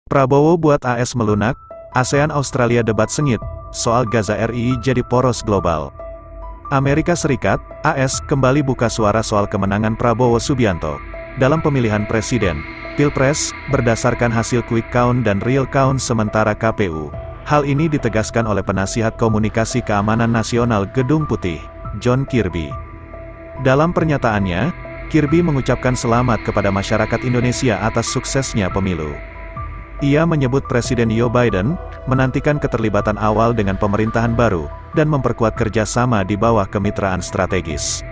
Prabowo buat AS melunak, ASEAN Australia debat sengit, soal Gaza RI jadi poros global. Amerika Serikat, AS, kembali buka suara soal kemenangan Prabowo Subianto dalam pemilihan presiden, Pilpres, berdasarkan hasil quick count dan real count sementara KPU. Hal ini ditegaskan oleh Penasihat Komunikasi Keamanan Nasional Gedung Putih, John Kirby. Dalam pernyataannya, Kirby mengucapkan selamat kepada masyarakat Indonesia atas suksesnya pemilu. Ia menyebut Presiden Joe Biden menantikan keterlibatan awal dengan pemerintahan baru dan memperkuat kerjasama di bawah kemitraan strategis.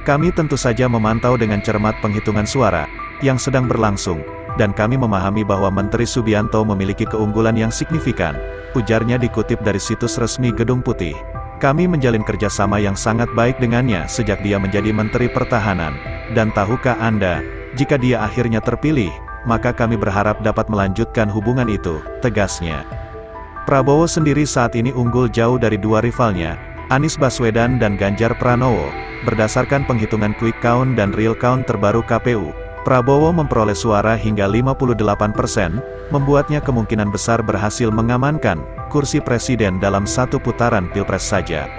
Kami tentu saja memantau dengan cermat penghitungan suara yang sedang berlangsung, dan kami memahami bahwa Menteri Subianto memiliki keunggulan yang signifikan, ujarnya dikutip dari situs resmi Gedung Putih. Kami menjalin kerjasama yang sangat baik dengannya sejak dia menjadi Menteri Pertahanan, dan tahukah Anda, jika dia akhirnya terpilih, maka kami berharap dapat melanjutkan hubungan itu, tegasnya. Prabowo sendiri saat ini unggul jauh dari dua rivalnya, Anies Baswedan dan Ganjar Pranowo. Berdasarkan penghitungan quick count dan real count terbaru KPU, Prabowo memperoleh suara hingga 58%, membuatnya kemungkinan besar berhasil mengamankan kursi presiden dalam satu putaran Pilpres saja.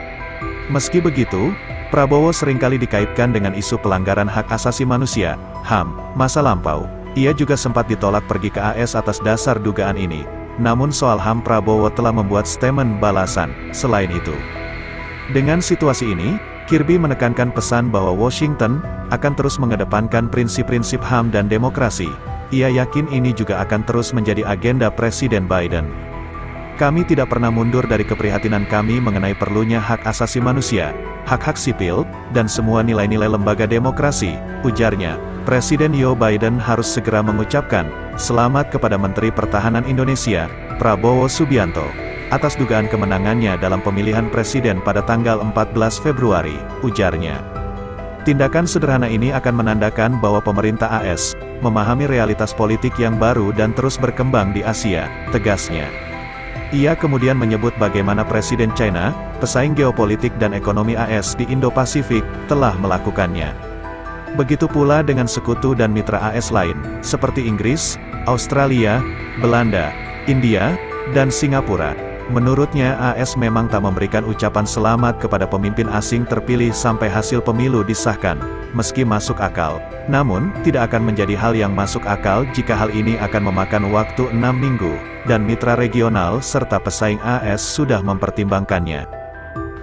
Meski begitu, Prabowo seringkali dikaitkan dengan isu pelanggaran hak asasi manusia, HAM, masa lampau. Ia juga sempat ditolak pergi ke AS atas dasar dugaan ini. Namun soal HAM Prabowo telah membuat statement balasan. Selain itu, dengan situasi ini, Kirby menekankan pesan bahwa Washington akan terus mengedepankan prinsip-prinsip HAM dan demokrasi. Ia yakin ini juga akan terus menjadi agenda Presiden Biden. Kami tidak pernah mundur dari keprihatinan kami mengenai perlunya hak asasi manusia, hak-hak sipil, dan semua nilai-nilai lembaga demokrasi, ujarnya. Presiden Joe Biden harus segera mengucapkan selamat kepada Menteri Pertahanan Indonesia, Prabowo Subianto, atas dugaan kemenangannya dalam pemilihan presiden pada tanggal 14 Februari, ujarnya. Tindakan sederhana ini akan menandakan bahwa pemerintah AS memahami realitas politik yang baru dan terus berkembang di Asia, tegasnya. Ia kemudian menyebut bagaimana Presiden China, pesaing geopolitik dan ekonomi AS di Indo-Pasifik, telah melakukannya. Begitu pula dengan sekutu dan mitra AS lain, seperti Inggris, Australia, Belanda, India, dan Singapura. Menurutnya AS memang tak memberikan ucapan selamat kepada pemimpin asing terpilih sampai hasil pemilu disahkan, meski masuk akal. Namun, tidak akan menjadi hal yang masuk akal jika hal ini akan memakan waktu 6 minggu, dan mitra regional serta pesaing AS sudah mempertimbangkannya.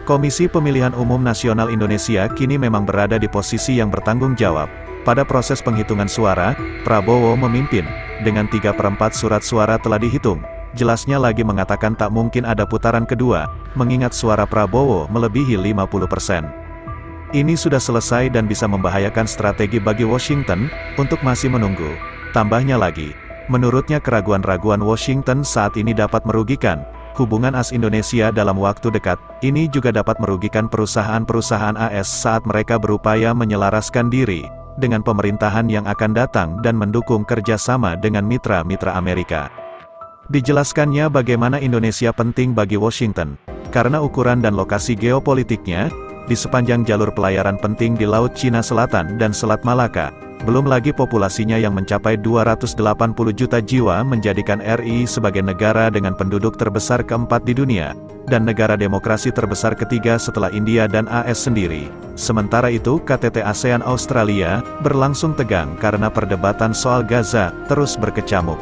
Komisi Pemilihan Umum Nasional Indonesia kini memang berada di posisi yang bertanggung jawab. Pada proses penghitungan suara, Prabowo memimpin, dengan 3/4 surat suara telah dihitung. Jelasnya lagi mengatakan tak mungkin ada putaran kedua, mengingat suara Prabowo melebihi 50%. Ini sudah selesai dan bisa membahayakan strategi bagi Washington, untuk masih menunggu. Tambahnya lagi, menurutnya keraguan-raguan Washington saat ini dapat merugikan hubungan AS Indonesia dalam waktu dekat. Ini juga dapat merugikan perusahaan-perusahaan AS saat mereka berupaya menyelaraskan diri dengan pemerintahan yang akan datang dan mendukung kerjasama dengan mitra-mitra Amerika. Dijelaskannya bagaimana Indonesia penting bagi Washington, karena ukuran dan lokasi geopolitiknya, di sepanjang jalur pelayaran penting di Laut Cina Selatan dan Selat Malaka, belum lagi populasinya yang mencapai 280 juta jiwa menjadikan RI sebagai negara dengan penduduk terbesar keempat di dunia, dan negara demokrasi terbesar ketiga setelah India dan AS sendiri. Sementara itu KTT ASEAN Australia berlangsung tegang karena perdebatan soal Gaza terus berkecamuk.